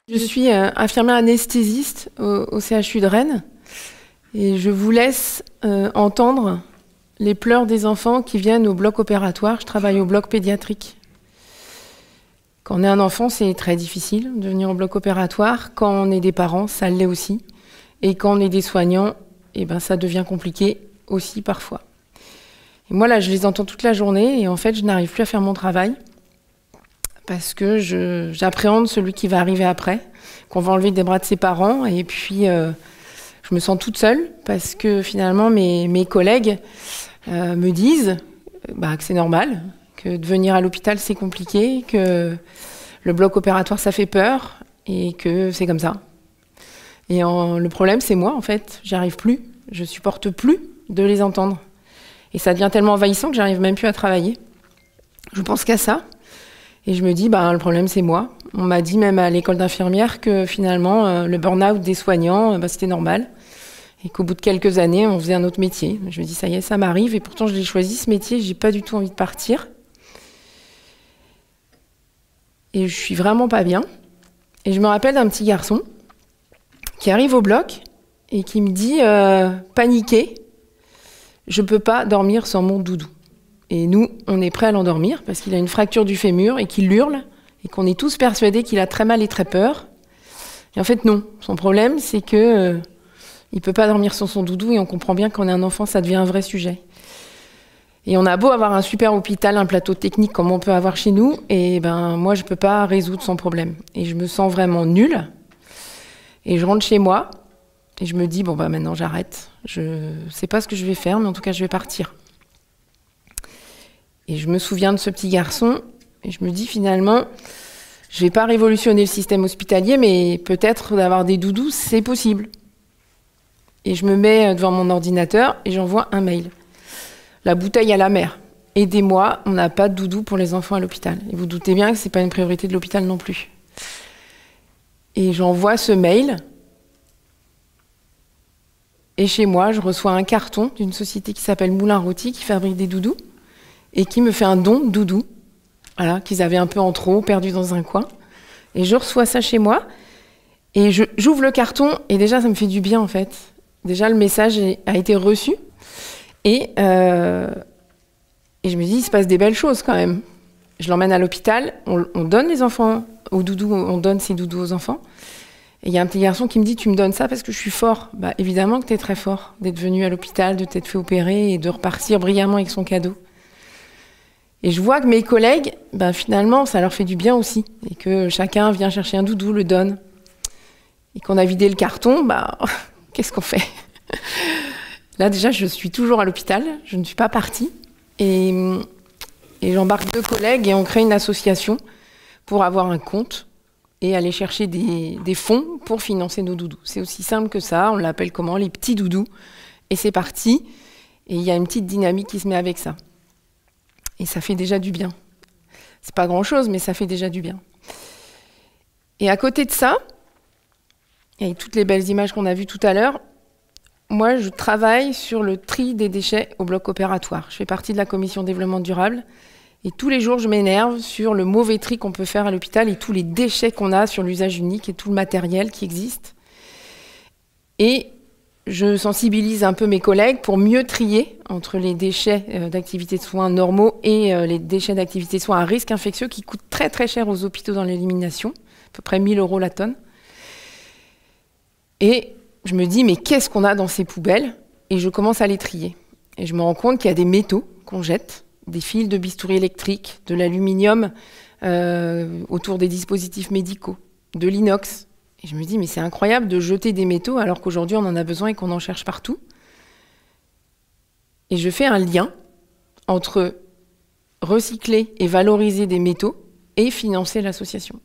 Je suis infirmière anesthésiste au CHU de Rennes et je vous laisse entendre les pleurs des enfants qui viennent au bloc opératoire. Je travaille au bloc pédiatrique. Quand on est un enfant, c'est très difficile de venir au bloc opératoire. Quand on est des parents, ça l'est aussi. Et quand on est des soignants, eh ben, ça devient compliqué aussi parfois. Et moi, là, je les entends toute la journée et en fait, je n'arrive plus à faire mon travail parce que j'appréhende celui qui va arriver après, qu'on va enlever des bras de ses parents. Et puis, je me sens toute seule parce que finalement, mes collègues me disent que c'est normal, que de venir à l'hôpital, c'est compliqué, que le bloc opératoire, ça fait peur et que c'est comme ça. Et le problème, c'est moi, en fait. J'y arrive plus. Je supporte plus de les entendre. Et ça devient tellement envahissant que j'arrive même plus à travailler. Je pense qu'à ça. Et je me dis, le problème, c'est moi. On m'a dit même à l'école d'infirmière que finalement, le burn-out des soignants, c'était normal. Et qu'au bout de quelques années, on faisait un autre métier. Je me dis, ça y est, ça m'arrive. Et pourtant, je l'ai choisi, ce métier. J'ai pas du tout envie de partir. Et je suis vraiment pas bien. Et je me rappelle d'un petit garçon qui arrive au bloc et qui me dit, paniqué, je peux pas dormir sans mon doudou. Et nous, on est prêts à l'endormir parce qu'il a une fracture du fémur et qu'il hurle et qu'on est tous persuadés qu'il a très mal et très peur. Et en fait, non. Son problème, c'est que il peut pas dormir sans son doudou et on comprend bien qu'on est un enfant, ça devient un vrai sujet. Et on a beau avoir un super hôpital, un plateau technique comme on peut avoir chez nous, et moi, je peux pas résoudre son problème. Et je me sens vraiment nulle. Et je rentre chez moi et je me dis, maintenant, j'arrête. Je sais pas ce que je vais faire, mais en tout cas, je vais partir. Et je me souviens de ce petit garçon, et je me dis finalement, je vais pas révolutionner le système hospitalier, mais peut-être d'avoir des doudous, c'est possible. Et je me mets devant mon ordinateur et j'envoie un mail. La bouteille à la mer. Aidez-moi, on n'a pas de doudou pour les enfants à l'hôpital. Et vous doutez bien que c'est pas une priorité de l'hôpital non plus. Et j'envoie ce mail. Et chez moi, je reçois un carton d'une société qui s'appelle Moulin Rôti, qui fabrique des doudous. Et qui me fait un don de doudou, voilà, qu'ils avaient un peu en trop, perdu dans un coin. Et je reçois ça chez moi, et j'ouvre le carton, et déjà, ça me fait du bien, en fait. Déjà, le message a été reçu, et je me dis, il se passe des belles choses, quand même. Je l'emmène à l'hôpital, on donne les enfants aux doudous, on donne ces doudous aux enfants. Et il y a un petit garçon qui me dit, tu me donnes ça parce que je suis fort. Évidemment que tu es très fort d'être venu à l'hôpital, de t'être fait opérer, et de repartir brillamment avec son cadeau. Et je vois que mes collègues, finalement, ça leur fait du bien aussi. Et que chacun vient chercher un doudou, le donne. Et qu'on a vidé le carton, qu'est-ce qu'on fait? Là, déjà, je suis toujours à l'hôpital. Je ne suis pas partie. Et j'embarque 2 collègues et on crée une association pour avoir un compte et aller chercher des fonds pour financer nos doudous. C'est aussi simple que ça. On l'appelle comment? Les petits doudous. Et c'est parti. Et il y a une petite dynamique qui se met avec ça. Et ça fait déjà du bien. C'est pas grand-chose, mais ça fait déjà du bien. Et à côté de ça, et toutes les belles images qu'on a vues tout à l'heure, moi, je travaille sur le tri des déchets au bloc opératoire. Je fais partie de la commission développement durable. Et tous les jours, je m'énerve sur le mauvais tri qu'on peut faire à l'hôpital et tous les déchets qu'on a sur l'usage unique et tout le matériel qui existe. Et je sensibilise un peu mes collègues pour mieux trier entre les déchets d'activité de soins normaux et les déchets d'activité de soins à risque infectieux qui coûtent très très cher aux hôpitaux dans l'élimination, à peu près 1 000 € la tonne. Et je me dis, mais qu'est-ce qu'on a dans ces poubelles? Et je commence à les trier. Et je me rends compte qu'il y a des métaux qu'on jette, des fils de bistouri électrique, de l'aluminium autour des dispositifs médicaux, de l'inox. Et je me dis, mais c'est incroyable de jeter des métaux alors qu'aujourd'hui on en a besoin et qu'on en cherche partout. Et je fais un lien entre recycler et valoriser des métaux et financer l'association.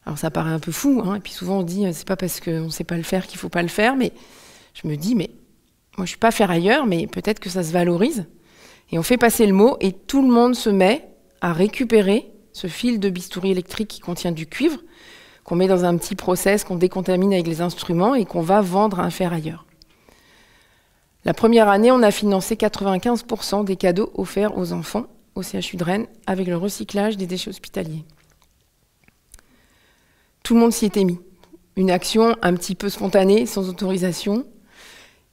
Alors ça paraît un peu fou, et puis souvent on dit, c'est pas parce qu'on ne sait pas le faire qu'il ne faut pas le faire, mais je me dis, mais moi je ne suis pas ferrailleur, mais peut-être que ça se valorise. Et on fait passer le mot et tout le monde se met à récupérer ce fil de bistouri électrique qui contient du cuivre, qu'on met dans un petit process, qu'on décontamine avec les instruments et qu'on va vendre à un ferrailleur. La première année, on a financé 95% des cadeaux offerts aux enfants au CHU de Rennes avec le recyclage des déchets hospitaliers. tout le monde s'y était mis. Une action un petit peu spontanée, sans autorisation.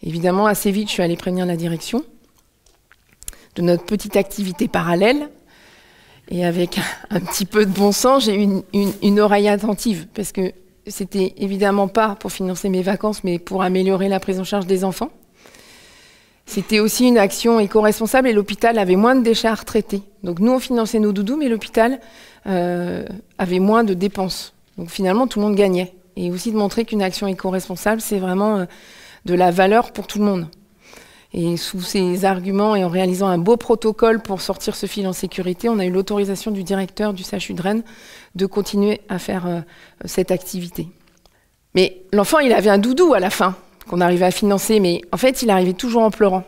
Évidemment, assez vite, je suis allée prévenir la direction de notre petite activité parallèle. Et avec un petit peu de bon sens, j'ai eu une oreille attentive, parce que c'était évidemment pas pour financer mes vacances, mais pour améliorer la prise en charge des enfants. C'était aussi une action éco-responsable et l'hôpital avait moins de déchets à retraiter. Donc nous, on finançait nos doudous, mais l'hôpital avait moins de dépenses. Donc finalement, tout le monde gagnait. Et aussi de montrer qu'une action éco-responsable, c'est vraiment de la valeur pour tout le monde. Et sous ces arguments et en réalisant un beau protocole pour sortir ce fil en sécurité, on a eu l'autorisation du directeur du CHU de Rennes de continuer à faire cette activité. Mais l'enfant, il avait un doudou à la fin, qu'on arrivait à financer, mais en fait, il arrivait toujours en pleurant.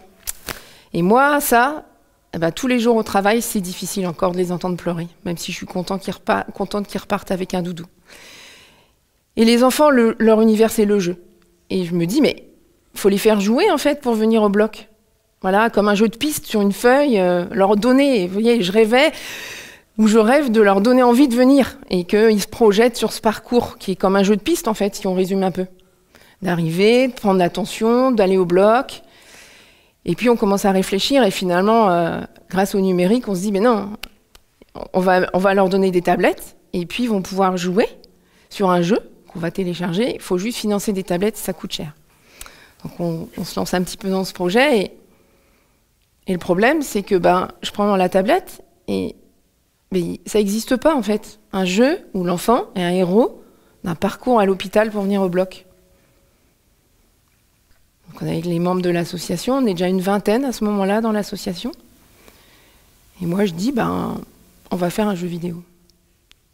Et moi, ça, tous les jours au travail, c'est difficile encore de les entendre pleurer, même si je suis contente qu'ils repartent avec un doudou. Et les enfants, leur univers, c'est le jeu. Et je me dis, mais il faut les faire jouer, en fait, pour venir au bloc. Voilà, comme un jeu de piste sur une feuille, leur donner. Vous voyez, je rêve de leur donner envie de venir et qu'ils se projettent sur ce parcours qui est comme un jeu de piste, en fait, si on résume un peu. D'arriver, de prendre l'attention, d'aller au bloc. Et puis, on commence à réfléchir et finalement, grâce au numérique, on se dit, mais non, on va leur donner des tablettes et puis ils vont pouvoir jouer sur un jeu qu'on va télécharger. Il faut juste financer des tablettes, ça coûte cher. Donc on se lance un petit peu dans ce projet et le problème c'est que je prends la tablette et ça n'existe pas en fait. Un jeu où l'enfant est un héros d'un parcours à l'hôpital pour venir au bloc. Donc on est avec les membres de l'association, on est déjà une vingtaine à ce moment-là dans l'association. Et moi je dis on va faire un jeu vidéo.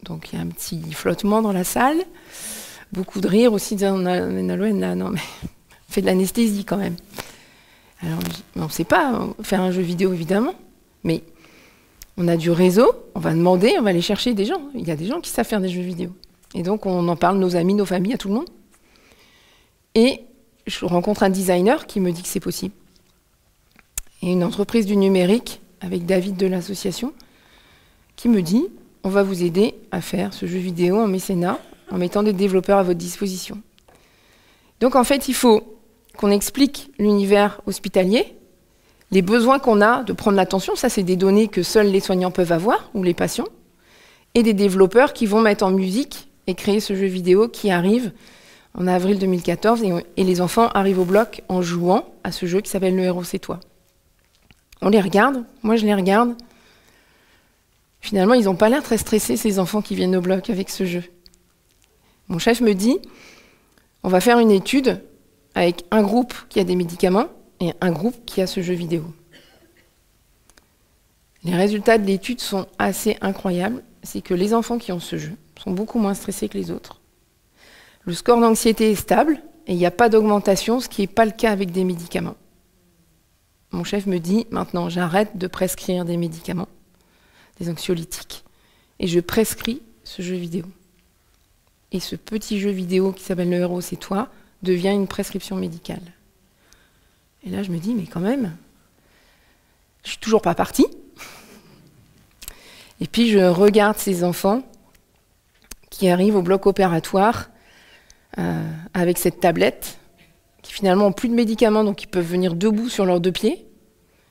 Donc il y a un petit flottement dans la salle, beaucoup de rire aussi, non mais fait de l'anesthésie quand même. Alors, on ne sait pas faire un jeu vidéo, évidemment, mais on a du réseau, on va demander, on va aller chercher des gens. Il y a des gens qui savent faire des jeux vidéo. Et donc, on en parle, nos amis, nos familles, à tout le monde. Et je rencontre un designer qui me dit que c'est possible. Et une entreprise du numérique, avec David de l'association, qui me dit, on va vous aider à faire ce jeu vidéo en mécénat, en mettant des développeurs à votre disposition. Donc, en fait, il faut qu'on explique l'univers hospitalier, les besoins qu'on a de prendre l'attention, ça c'est des données que seuls les soignants peuvent avoir, ou les patients, et des développeurs qui vont mettre en musique et créer ce jeu vidéo qui arrive en avril 2014, et les enfants arrivent au bloc en jouant à ce jeu qui s'appelle Le héros c'est toi. On les regarde, moi je les regarde, finalement ils n'ont pas l'air très stressés ces enfants qui viennent au bloc avec ce jeu. Mon chef me dit, on va faire une étude avec un groupe qui a des médicaments et un groupe qui a ce jeu vidéo. Les résultats de l'étude sont assez incroyables. C'est que les enfants qui ont ce jeu sont beaucoup moins stressés que les autres. Le score d'anxiété est stable et il n'y a pas d'augmentation, ce qui n'est pas le cas avec des médicaments. Mon chef me dit, maintenant j'arrête de prescrire des médicaments, des anxiolytiques, et je prescris ce jeu vidéo. Et ce petit jeu vidéo qui s'appelle Le héros c'est toi devient une prescription médicale. Et là, je me dis, mais quand même, je suis toujours pas partie. Et puis, je regarde ces enfants qui arrivent au bloc opératoire avec cette tablette, qui finalement n'ont plus de médicaments, donc ils peuvent venir debout sur leurs deux pieds,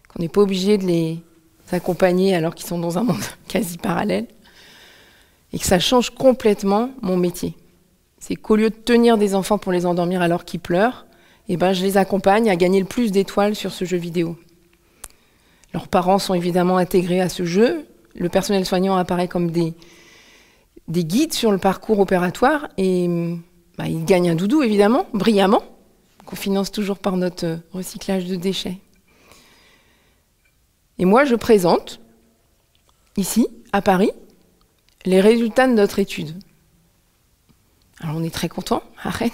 qu'on n'est pas obligé de les accompagner alors qu'ils sont dans un monde quasi parallèle, et que ça change complètement mon métier. C'est qu'au lieu de tenir des enfants pour les endormir alors qu'ils pleurent, je les accompagne à gagner le plus d'étoiles sur ce jeu vidéo. Leurs parents sont évidemment intégrés à ce jeu. Le personnel soignant apparaît comme des guides sur le parcours opératoire et ils gagnent un doudou, évidemment, brillamment, qu'on finance toujours par notre recyclage de déchets. Et moi, je présente, ici, à Paris, les résultats de notre étude. Alors on est très contents à Rennes.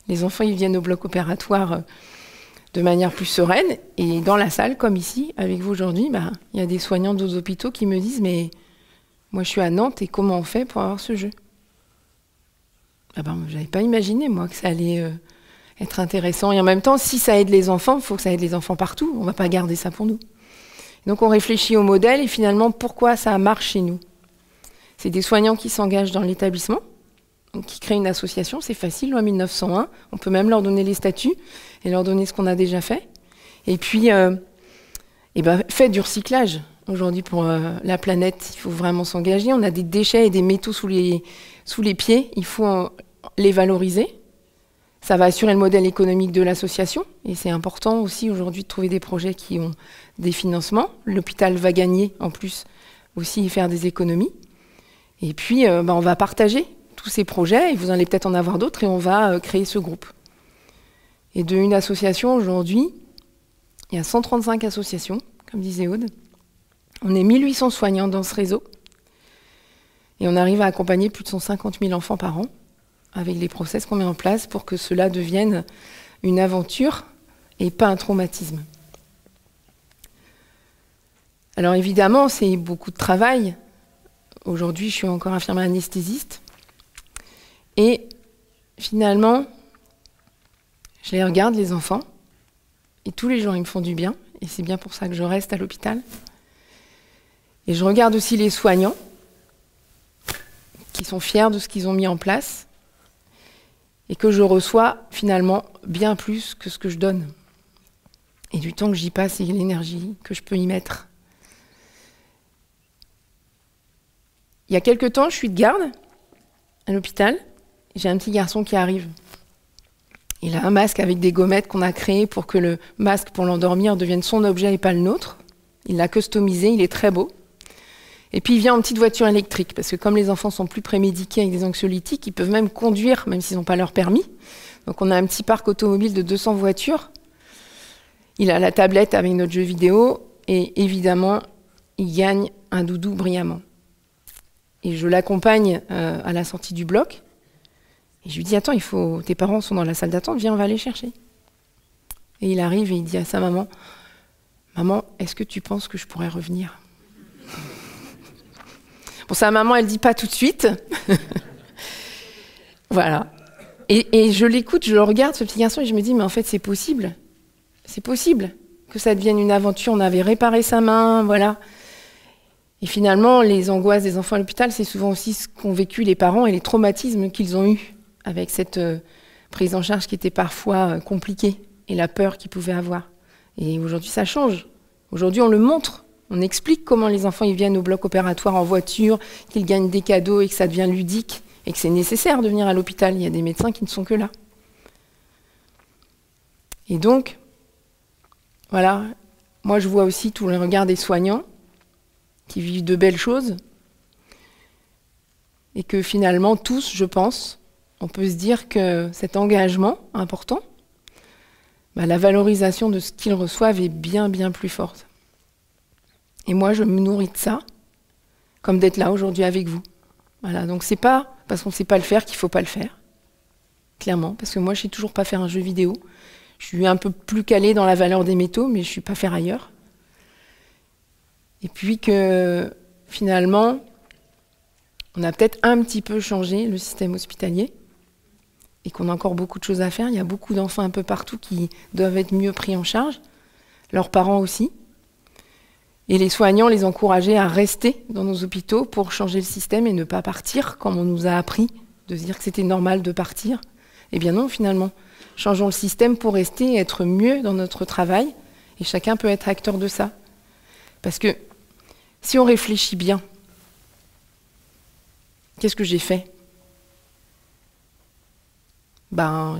Les enfants ils viennent au bloc opératoire de manière plus sereine. Et dans la salle, comme ici, avec vous aujourd'hui, il y a des soignants d'autres hôpitaux qui me disent « Mais moi je suis à Nantes et comment on fait pour avoir ce jeu ?» Je n'avais pas imaginé moi que ça allait être intéressant. Et en même temps, si ça aide les enfants, il faut que ça aide les enfants partout. On ne va pas garder ça pour nous. Donc on réfléchit au modèle et finalement pourquoi ça marche chez nous. C'est des soignants qui s'engagent dans l'établissement, qui créent une association, c'est facile, loi 1901. On peut même leur donner les statuts et leur donner ce qu'on a déjà fait. Et puis, faites du recyclage. Aujourd'hui, pour la planète, il faut vraiment s'engager. On a des déchets et des métaux sous les pieds. Il faut les valoriser. Ça va assurer le modèle économique de l'association. Et c'est important aussi aujourd'hui de trouver des projets qui ont des financements. L'hôpital va gagner en plus aussi et faire des économies. Et puis, on va partager tous ces projets. Et vous allez peut-être en avoir d'autres. Et on va créer ce groupe. Et d'une association, aujourd'hui, il y a 135 associations, comme disait Aude. On est 1800 soignants dans ce réseau. Et on arrive à accompagner plus de 150 000 enfants par an, avec les process qu'on met en place pour que cela devienne une aventure et pas un traumatisme. Alors évidemment, c'est beaucoup de travail. Aujourd'hui, je suis encore infirmière anesthésiste. Et finalement, je les regarde, les enfants, et tous les jours, ils me font du bien. Et c'est bien pour ça que je reste à l'hôpital. Et je regarde aussi les soignants, qui sont fiers de ce qu'ils ont mis en place, et que je reçois finalement bien plus que ce que je donne. Et du temps que j'y passe et l'énergie que je peux y mettre. Il y a quelque temps, je suis de garde à l'hôpital. J'ai un petit garçon qui arrive. Il a un masque avec des gommettes qu'on a créé pour que le masque pour l'endormir devienne son objet et pas le nôtre. Il l'a customisé, il est très beau. Et puis il vient en petite voiture électrique, parce que comme les enfants sont plus prémédiqués avec des anxiolytiques, ils peuvent même conduire, même s'ils n'ont pas leur permis. Donc on a un petit parc automobile de 200 voitures. Il a la tablette avec notre jeu vidéo, et évidemment, il gagne un doudou brillamment. Et je l'accompagne à la sortie du bloc, et je lui dis, attends, tes parents sont dans la salle d'attente, viens, on va les chercher. Et il arrive et il dit à sa maman, maman, est-ce que tu penses que je pourrais revenir ? Bon, sa maman, elle dit pas tout de suite. Voilà. Et je l'écoute, je le regarde, ce petit garçon, et je me dis, mais en fait, c'est possible. C'est possible que ça devienne une aventure. On avait réparé sa main, voilà. Et finalement, les angoisses des enfants à l'hôpital, c'est souvent aussi ce qu'ont vécu les parents et les traumatismes qu'ils ont eus avec cette prise en charge qui était parfois compliquée et la peur qu'ils pouvaient avoir. Et aujourd'hui, ça change. Aujourd'hui, on le montre. On explique comment les enfants ils viennent au bloc opératoire en voiture, qu'ils gagnent des cadeaux et que ça devient ludique et que c'est nécessaire de venir à l'hôpital. Il y a des médecins qui ne sont que là. Et donc, voilà, moi je vois aussi tout le regard des soignants qui vivent de belles choses et que finalement tous, je pense, on peut se dire que cet engagement important, la valorisation de ce qu'ils reçoivent est bien, bien plus forte. Et moi, je me nourris de ça, comme d'être là aujourd'hui avec vous. Voilà, donc c'est pas parce qu'on ne sait pas le faire qu'il ne faut pas le faire, clairement, parce que moi, je ne sais toujours pas faire un jeu vidéo. Je suis un peu plus calée dans la valeur des métaux, mais je ne suis pas ferrailleur. Et puis que, finalement, on a peut-être un petit peu changé le système hospitalier, et qu'on a encore beaucoup de choses à faire. Il y a beaucoup d'enfants un peu partout qui doivent être mieux pris en charge, leurs parents aussi. Et les soignants, les encourager à rester dans nos hôpitaux pour changer le système et ne pas partir, comme on nous a appris, de se dire que c'était normal de partir. Eh bien non, finalement. Changeons le système pour rester et être mieux dans notre travail. Et chacun peut être acteur de ça. Parce que si on réfléchit bien, qu'est-ce que j'ai fait ?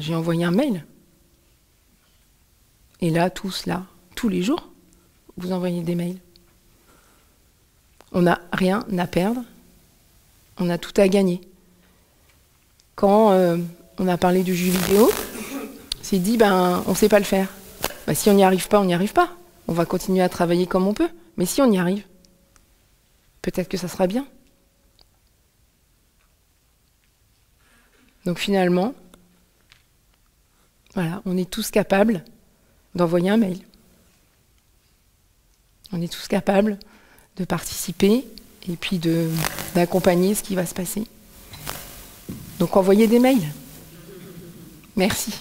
J'ai envoyé un mail. Et là, tous les jours, vous envoyez des mails. On n'a rien à perdre, on a tout à gagner. Quand on a parlé du jeu vidéo, c'est dit, on ne sait pas le faire. Si on n'y arrive pas, on n'y arrive pas. On va continuer à travailler comme on peut. Mais si on y arrive, peut-être que ça sera bien. Donc finalement, voilà, on est tous capables d'envoyer un mail. On est tous capables de participer et puis d'accompagner ce qui va se passer. Donc envoyez des mails. Merci.